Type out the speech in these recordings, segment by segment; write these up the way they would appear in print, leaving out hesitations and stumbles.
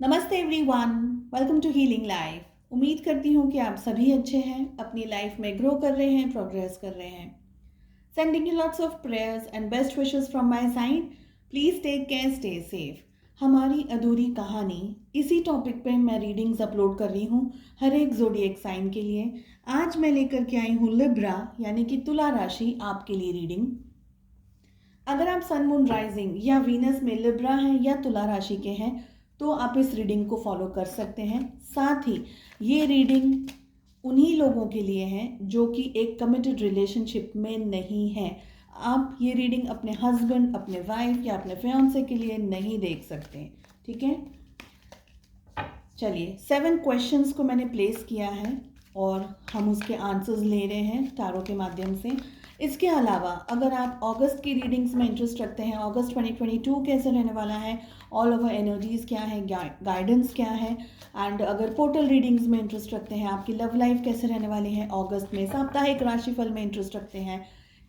नमस्ते everyone, welcome to healing life. उम्मीद करती हूँ कि आप सभी अच्छे हैं, अपनी लाइफ में ग्रो कर रहे हैं, प्रोग्रेस कर रहे हैं। Sending you lots of prayers and best wishes from my side. Please take care, stay safe. हमारी अधूरी कहानी, इसी टॉपिक पे मैं रीडिंग्स अपलोड कर रही हूँ हर एक ज़ोडिएक साइन के लिए। आज मैं लेकर के आई हूँ लिब्रा यानी कि तुला राशि आपके लिए रीडिंग। अगर आप सन मून राइजिंग या वीनस में लिब्रा हैं या तुला राशि के हैं तो आप इस रीडिंग को फॉलो कर सकते हैं। साथ ही ये रीडिंग उन्हीं लोगों के लिए है जो कि एक कमिटेड रिलेशनशिप में नहीं है। आप ये रीडिंग अपने हस्बैंड, अपने वाइफ या अपने फियांसे के लिए नहीं देख सकते, ठीक है। चलिए, 7 क्वेश्चंस को मैंने प्लेस किया है और हम उसके आंसर्स ले रहे हैं टारो के माध्यम से। इसके अलावा अगर आप अगस्त की रीडिंग्स में इंटरेस्ट रखते हैं, अगस्त 2022 कैसे रहने वाला है, ऑल ओवर एनर्जीज़ क्या है, गाइडेंस क्या है, एंड अगर पोर्टल रीडिंग्स में इंटरेस्ट रखते हैं, आपकी लव लाइफ कैसे रहने वाली है अगस्त में, साप्ताहिक राशिफल में इंटरेस्ट रखते हैं,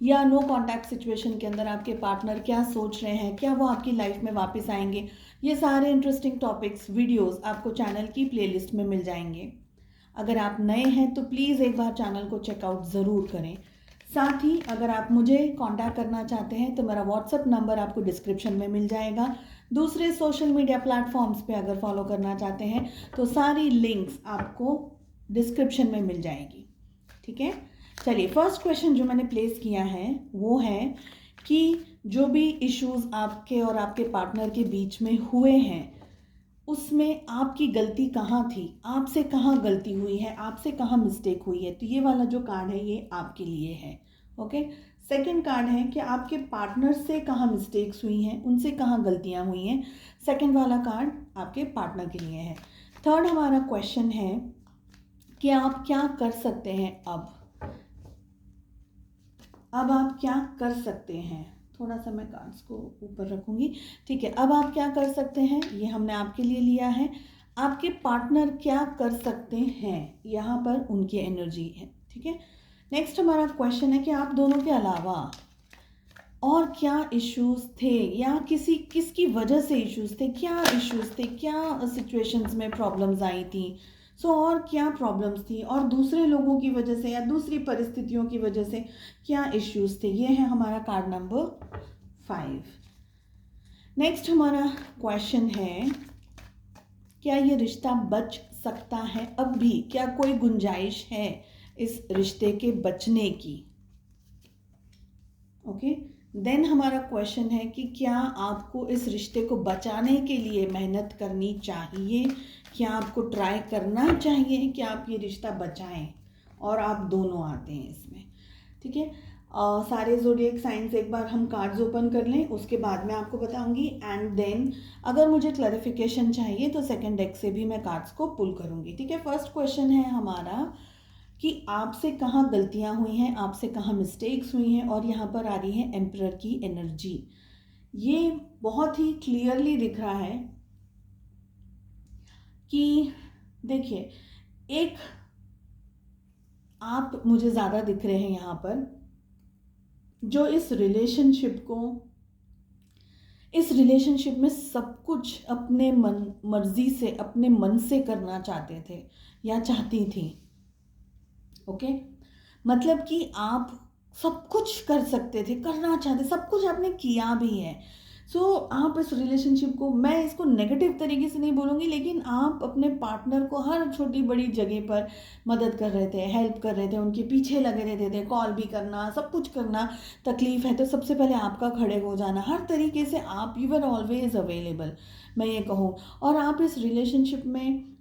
या नो कॉन्टैक्ट सिचुएशन के अंदर आपके पार्टनर क्या सोच रहे हैं, क्या वो आपकी लाइफ में वापस आएंगे, ये सारे इंटरेस्टिंग टॉपिक्स वीडियोस आपको चैनल की प्लेलिस्ट में मिल जाएंगे। अगर आप नए हैं तो प्लीज़ एक बार चैनल को चेकआउट ज़रूर करें। साथ ही अगर आप मुझे कांटेक्ट करना चाहते हैं तो मेरा व्हाट्सएप नंबर आपको डिस्क्रिप्शन में मिल जाएगा। दूसरे सोशल मीडिया प्लेटफॉर्म्स पे अगर फॉलो करना चाहते हैं तो सारी लिंक्स आपको डिस्क्रिप्शन में मिल जाएगी, ठीक है। चलिए, फर्स्ट क्वेश्चन जो मैंने प्लेस किया है वो है कि जो भी इश्यूज आपके और आपके पार्टनर के बीच में हुए हैं उसमें आपकी गलती कहाँ थी, आपसे कहाँ गलती हुई है, आपसे कहाँ मिस्टेक हुई है। तो ये वाला जो कार्ड है ये आपके लिए है, ओके। सेकंड कार्ड है कि आपके पार्टनर से कहाँ मिस्टेक्स हुई हैं, उनसे कहाँ गलतियाँ हुई हैं। सेकंड वाला कार्ड आपके पार्टनर के लिए है। थर्ड हमारा क्वेश्चन है कि आप क्या कर सकते हैं अब आप क्या कर सकते हैं। थोड़ा सा मैं कार्ड्स को ऊपर रखूंगी, ठीक है। अब आप क्या कर सकते हैं, ये हमने आपके लिए लिया है। आपके पार्टनर क्या कर सकते हैं, यहाँ पर उनकी एनर्जी है, ठीक है। नेक्स्ट हमारा क्वेश्चन है कि आप दोनों के अलावा और क्या इश्यूज थे या किसकी वजह से इश्यूज थे, क्या इश्यूज थे, क्या सिचुएशंस में प्रॉब्लम्स आई थी, और क्या प्रॉब्लम्स थी, और दूसरे लोगों की वजह से या दूसरी परिस्थितियों की वजह से क्या इश्यूज थे। ये है हमारा कार्ड नंबर 5। नेक्स्ट हमारा क्वेश्चन है, क्या ये रिश्ता बच सकता है अब भी, क्या कोई गुंजाइश है इस रिश्ते के बचने की, ओके। देन हमारा क्वेश्चन है कि क्या आपको इस रिश्ते को बचाने के लिए मेहनत करनी चाहिए, क्या आपको ट्राई करना चाहिए कि आप ये रिश्ता बचाएं, और आप दोनों आते हैं इसमें, ठीक है। सारे ज़ोडिएक साइंस एक बार हम कार्ड्स ओपन कर लें, उसके बाद मैं आपको बताऊंगी। एंड देन अगर मुझे क्लैरिफिकेशन चाहिए तो सेकंड डेक से भी मैं कार्ड्स को पुल करूंगी, ठीक है। फर्स्ट क्वेश्चन है हमारा कि आपसे कहाँ गलतियाँ हुई हैं, आपसे कहाँ मिस्टेक्स हुई हैं, और यहाँ पर आ रही है एम्परर की एनर्जी। ये बहुत ही क्लियरली दिख रहा है कि देखिए, एक आप मुझे ज़्यादा दिख रहे हैं यहाँ पर जो इस रिलेशनशिप में सब कुछ अपने मर्जी से, अपने मन से करना चाहते थे या चाहती थी, ओके। मतलब कि आप सब कुछ कर सकते थे, करना चाहते, सब कुछ आपने किया भी है। आप इस रिलेशनशिप को, मैं इसको नेगेटिव तरीके से नहीं बोलूँगी, लेकिन आप अपने पार्टनर को हर छोटी बड़ी जगह पर मदद कर रहे थे, हेल्प कर रहे थे, उनके पीछे लगे रहते थे, कॉल भी करना, सब कुछ करना। तकलीफ़ है तो सबसे पहले आपका खड़े हो जाना, हर तरीके से आप, यू आर ऑलवेज अवेलेबल, मैं ये कहूँ। और आप इस रिलेशनशिप में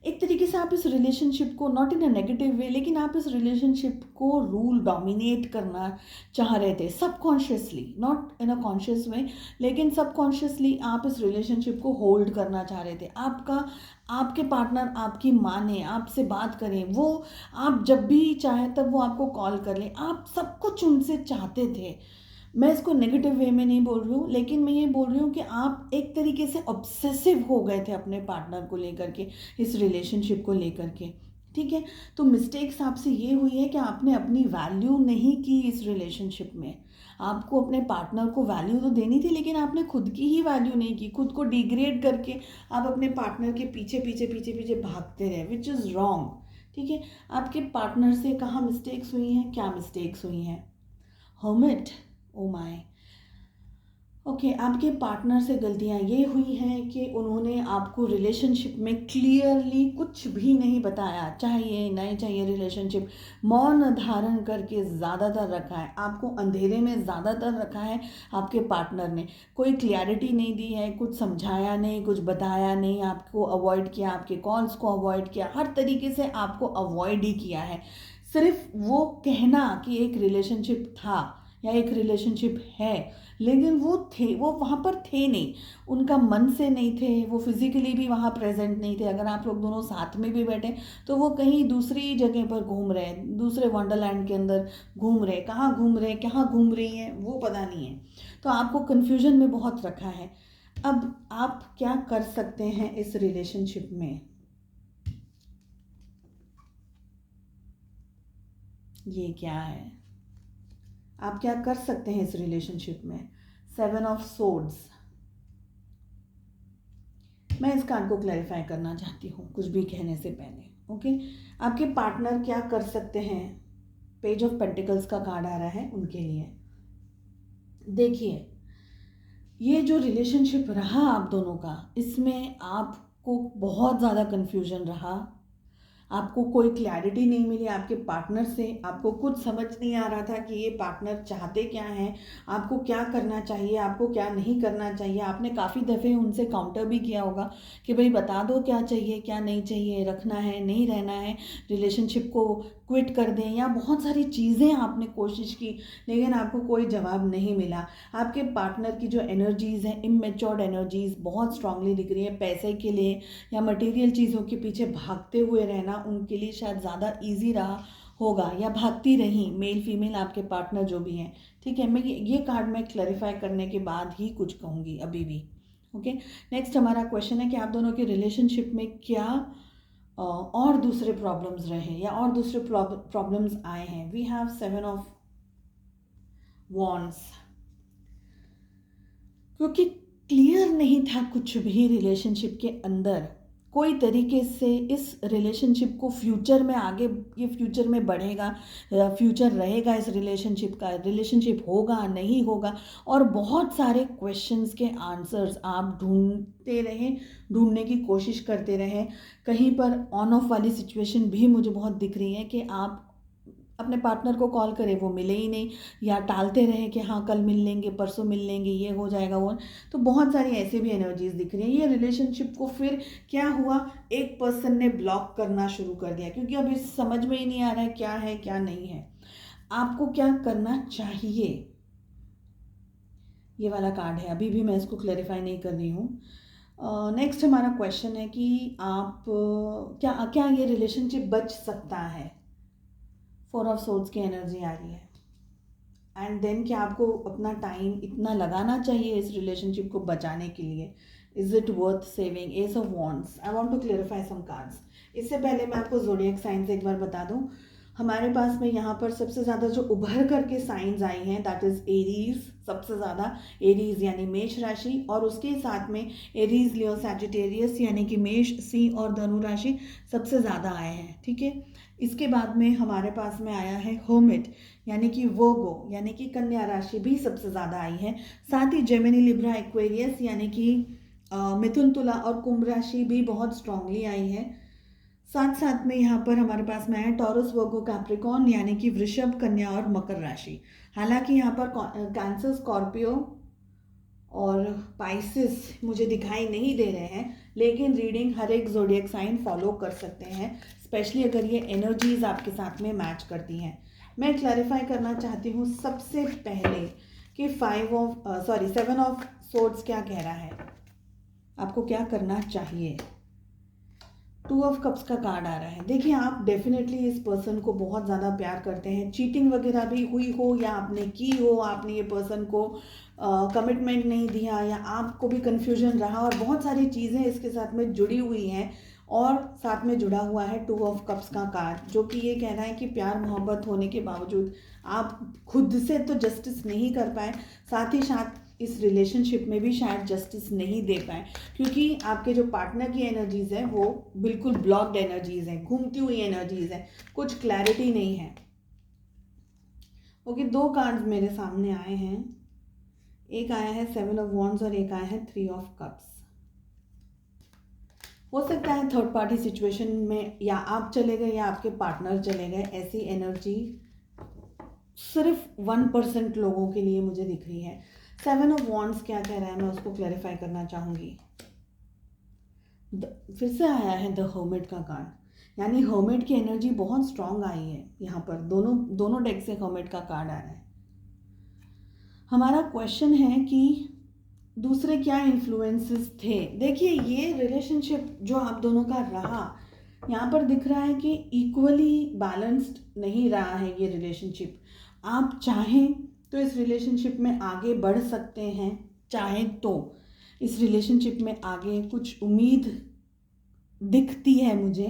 एक तरीके से आप इस रिलेशनशिप को, not in a negative way, लेकिन आप इस रिलेशनशिप को रूल डोमिनेट करना चाह रहे थे subconsciously, not in a conscious way, लेकिन सबकॉन्शियसली आप इस रिलेशनशिप को होल्ड करना चाह रहे थे। आपके पार्टनर आपकी माने, आपसे बात करें, वो आप जब भी चाहें तब वो आपको कॉल कर लें, आप सब कुछ उनसे चाहते थे। मैं इसको नेगेटिव वे में नहीं बोल रही हूँ, लेकिन मैं ये बोल रही हूँ कि आप एक तरीके से ऑब्सेसिव हो गए थे अपने पार्टनर को लेकर के, इस रिलेशनशिप को लेकर के, ठीक है। तो मिस्टेक्स आपसे ये हुई है कि आपने अपनी वैल्यू नहीं की इस रिलेशनशिप में, आपको अपने पार्टनर को वैल्यू तो देनी थी, लेकिन आपने खुद की ही वैल्यू नहीं की, खुद को डिग्रेड करके आप अपने पार्टनर के पीछे पीछे पीछे पीछे भागते रहे, विच इज़ रॉन्ग। ठीक है, आपके पार्टनर से कहाँ मिस्टेक्स हुई हैं, क्या मिस्टेक्स हुई हैं? हर्मिट, ओ माय, ओके, आपके पार्टनर से गलतियाँ ये हुई हैं कि उन्होंने आपको रिलेशनशिप में क्लियरली कुछ भी नहीं बताया, चाहिए नहीं चाहिए रिलेशनशिप, मौन धारण करके ज़्यादातर रखा है, आपको अंधेरे में ज़्यादातर रखा है आपके पार्टनर ने, कोई क्लैरिटी नहीं दी है, कुछ समझाया नहीं, कुछ बताया नहीं, आपको अवॉइड किया, आपके कॉल्स को अवॉइड किया, हर तरीके से आपको अवॉइड ही किया है। सिर्फ वो कहना कि एक रिलेशनशिप था या एक रिलेशनशिप है, लेकिन वो वहाँ पर थे नहीं, उनका मन से नहीं थे, वो फिज़िकली भी वहाँ प्रेजेंट नहीं थे। अगर आप लोग दोनों साथ में भी बैठे तो वो कहीं दूसरी जगह पर घूम रहे, दूसरे वंडरलैंड के अंदर घूम रहे, कहाँ घूम रहे, कहाँ घूम रही हैं वो पता नहीं है, तो आपको कन्फ्यूजन में बहुत रखा है। अब आप क्या कर सकते हैं इस रिलेशनशिप में? ये क्या है, आप क्या कर सकते हैं इस रिलेशनशिप में? 7 ऑफ सोर्ड्स। मैं इस कार्ड को क्लैरिफाई करना चाहती हूँ कुछ भी कहने से पहले। ओके, आपके पार्टनर क्या कर सकते हैं? पेज ऑफ पेंटिकल्स का कार्ड आ रहा है उनके लिए। देखिए, ये जो रिलेशनशिप रहा आप दोनों का, इसमें आपको बहुत ज़्यादा कन्फ्यूजन रहा, आपको कोई क्लैरिटी नहीं मिली आपके पार्टनर से, आपको कुछ समझ नहीं आ रहा था कि ये पार्टनर चाहते क्या हैं, आपको क्या करना चाहिए, आपको क्या नहीं करना चाहिए। आपने काफ़ी दफ़े उनसे काउंटर भी किया होगा कि भाई बता दो क्या चाहिए क्या नहीं चाहिए, रखना है नहीं रहना है, रिलेशनशिप को क्विट कर दें, या बहुत सारी चीज़ें आपने कोशिश की, लेकिन आपको कोई जवाब नहीं मिला। आपके पार्टनर की जो एनर्जीज़ हैं, इमेच्योर्ड एनर्जीज़ बहुत स्ट्रांगली दिख रही है। पैसे के लिए या मटेरियल चीज़ों के पीछे भागते हुए रहना उनके लिए शायद ज़्यादा इजी रहा होगा, या भागती रही, मेल फीमेल आपके पार्टनर जो भी हैं। ठीक है, मैं ये कार्ड में क्लैरिफाई करने के बाद ही कुछ कहूँगी अभी भी। ओके, नेक्स्ट हमारा क्वेश्चन है कि आप दोनों के रिलेशनशिप में क्या और दूसरे प्रॉब्लम्स रहे या और दूसरे प्रॉब्लम्स आए हैं। वी हैव 7 ऑफ वॉन्ड्स, क्योंकि क्लियर नहीं था कुछ भी रिलेशनशिप के अंदर, कोई तरीके से इस रिलेशनशिप को फ्यूचर में आगे, ये फ्यूचर में बढ़ेगा, फ्यूचर रहेगा इस रिलेशनशिप का, रिलेशनशिप होगा नहीं होगा, और बहुत सारे क्वेश्चंस के आंसर्स आप ढूंढते रहे, ढूंढने की कोशिश करते रहे। कहीं पर ऑन ऑफ वाली सिचुएशन भी मुझे बहुत दिख रही है कि आप अपने पार्टनर को कॉल करें वो मिले ही नहीं, या टालते रहे कि हाँ कल मिल लेंगे, परसों मिल लेंगे, ये हो जाएगा वो। तो बहुत सारी ऐसे भी एनर्जीज दिख रही हैं। ये रिलेशनशिप को फिर क्या हुआ, एक पर्सन ने ब्लॉक करना शुरू कर दिया, क्योंकि अभी समझ में ही नहीं आ रहा है क्या नहीं है, आपको क्या करना चाहिए। ये वाला कार्ड है, अभी भी मैं इसको क्लैरिफाई नहीं कर रही हूँ। नेक्स्ट हमारा क्वेश्चन है कि आप क्या ये रिलेशनशिप बच सकता है। 4 ऑफ सोर्ड्स की एनर्जी आ रही है। एंड देन क्या आपको अपना टाइम इतना लगाना चाहिए इस रिलेशनशिप को बचाने के लिए? Is it worth saving? Ace of wands. I want to clarify some cards. इससे पहले मैं आपको ज़ोडिएक साइंस एक बार बता दूं। हमारे पास में यहाँ पर सबसे ज़्यादा जो उभर करके साइंस आई हैं, दैट इज़ एरीज, सबसे ज़्यादा एरीज यानी मेष राशि, और उसके साथ में एरीज, लियो, सैजिटेरियस यानी कि मेष, सिंह और धनु राशि सबसे ज़्यादा आए हैं। ठीक है, इसके बाद में हमारे पास में आया है हर्मिट यानी कि वर्गो यानी कि कन्या राशि भी सबसे ज़्यादा आई है। साथ ही जेमिनी, लिब्रा, एक्वेरियस यानी कि मिथुन, तुला और कुंभ राशि भी बहुत स्ट्रांगली आई है। साथ साथ में यहाँ पर हमारे पास में है टॉरस, वर्गो, कैप्रिकॉर्न यानी कि वृषभ, कन्या और मकर राशि। हालांकि यहाँ पर कैंसर, स्कॉर्पियो और पाइसिस मुझे दिखाई नहीं दे रहे हैं, लेकिन रीडिंग हर एक ज़ोडिएक साइन फॉलो कर सकते हैं, स्पेशली अगर ये एनर्जीज आपके साथ में मैच करती हैं। मैं क्लैरिफाई करना चाहती हूँ सबसे पहले कि 7 ऑफ सोर्ड्स क्या कह रहा है, आपको क्या करना चाहिए। 2 ऑफ कप्स का कार्ड आ रहा है। देखिए, आप डेफिनेटली इस पर्सन को बहुत ज़्यादा प्यार करते हैं, चीटिंग वगैरह भी हुई हो या आपने की हो, आपने ये पर्सन को कमिटमेंट नहीं दिया या आपको भी कन्फ्यूजन रहा, और बहुत सारी चीज़ें इसके साथ में जुड़ी हुई हैं, और साथ में जुड़ा हुआ है 2 ऑफ कप्स का कार्ड, जो कि ये कह रहा है कि प्यार मोहब्बत होने के बावजूद आप खुद से तो जस्टिस नहीं कर पाए, साथ ही साथ इस रिलेशनशिप में भी शायद जस्टिस नहीं दे पाए, क्योंकि आपके जो पार्टनर की एनर्जीज़ है वो बिल्कुल ब्लॉक्ड एनर्जीज़ हैं, घूमती हुई एनर्जीज़ हैं, कुछ क्लैरिटी नहीं है। ओके, 2 कार्ड्स मेरे सामने आए हैं, एक आया है 7 ऑफ वॉन्ड्स और एक आया है 3 ऑफ कप्स। हो सकता है थर्ड पार्टी सिचुएशन में या आप चले गए या आपके पार्टनर चले गए, ऐसी एनर्जी सिर्फ 1% लोगों के लिए मुझे दिख रही है। 7 ऑफ वॉन्ड्स क्या कह रहा है, मैं उसको क्लैरिफाई करना चाहूँगी। फिर से आया है द हर्मिट का कार्ड, यानी हर्मिट की एनर्जी बहुत स्ट्रांग आई है यहाँ पर। दोनों डेक से हर्मिट का कार्ड आ रहा है। हमारा क्वेश्चन है कि दूसरे क्या इन्फ्लुएंसेस थे। देखिए, ये रिलेशनशिप जो आप दोनों का रहा, यहाँ पर दिख रहा है कि इक्वली बैलेंस्ड नहीं रहा है ये रिलेशनशिप। आप चाहें तो इस रिलेशनशिप में आगे बढ़ सकते हैं, चाहें तो इस रिलेशनशिप में आगे कुछ उम्मीद दिखती है मुझे,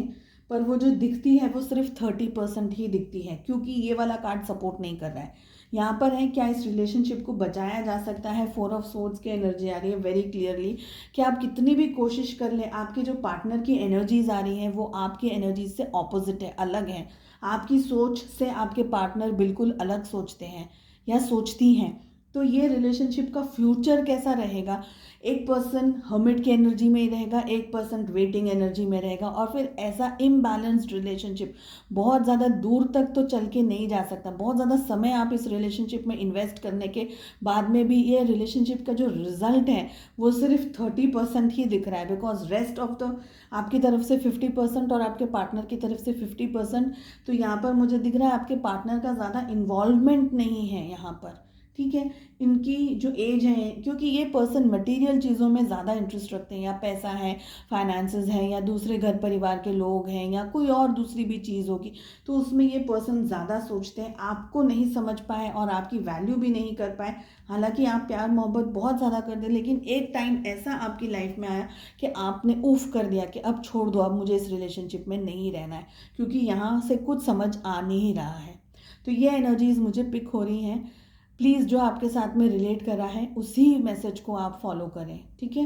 पर वो जो दिखती है वो सिर्फ 30% ही दिखती है, क्योंकि ये वाला कार्ड सपोर्ट नहीं कर रहा है। यहाँ पर है क्या इस रिलेशनशिप को बचाया जा सकता है। 4 ऑफ सोर्ड्स की एनर्जी आ रही है वेरी क्लियरली कि आप कितनी भी कोशिश कर लें, आपके जो पार्टनर की एनर्जीज आ रही हैं वो आपकी एनर्जीज से ऑपोजिट है, अलग है। आपकी सोच से आपके पार्टनर बिल्कुल अलग सोचते हैं या सोचती हैं। तो ये रिलेशनशिप का फ्यूचर कैसा रहेगा, एक पर्सन हर्मिट की एनर्जी में ही रहेगा, एक पर्सन वेटिंग एनर्जी में रहेगा, और फिर ऐसा इम्बैलेंस्ड रिलेशनशिप बहुत ज़्यादा दूर तक तो चल के नहीं जा सकता। बहुत ज़्यादा समय आप इस रिलेशनशिप में इन्वेस्ट करने के बाद में भी ये रिलेशनशिप का जो रिजल्ट है वो सिर्फ 30% ही दिख रहा है, बिकॉज रेस्ट ऑफ द आपकी तरफ से 50% और आपके पार्टनर की तरफ से 50%। तो यहाँ पर मुझे दिख रहा है आपके पार्टनर का ज़्यादा इन्वॉल्वमेंट नहीं है यहाँ पर, ठीक है। इनकी जो एज है, क्योंकि ये पर्सन मटेरियल चीज़ों में ज़्यादा इंटरेस्ट रखते हैं, या पैसा है, फाइनेंसेस है, या दूसरे घर परिवार के लोग हैं, या कोई और दूसरी भी चीज़ होगी, तो उसमें ये पर्सन ज़्यादा सोचते हैं। आपको नहीं समझ पाए और आपकी वैल्यू भी नहीं कर पाए। हालांकि आप प्यार मोहब्बत बहुत ज़्यादा कर दें, लेकिन एक टाइम ऐसा आपकी लाइफ में आया कि आपने उफ कर दिया कि अब छोड़ दो, अब मुझे इस रिलेशनशिप में नहीं रहना है, क्योंकि यहाँ से कुछ समझ आ नहीं रहा है। तो ये एनर्जीज़ मुझे पिक हो रही हैं। प्लीज़ जो आपके साथ में रिलेट कर रहा है उसी मैसेज को आप फॉलो करें, ठीक है।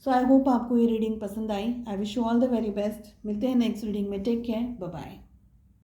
सो आई होप आपको ये रीडिंग पसंद आई। I wish you all the very best. मिलते हैं नेक्स्ट रीडिंग में। Take care, bye bye.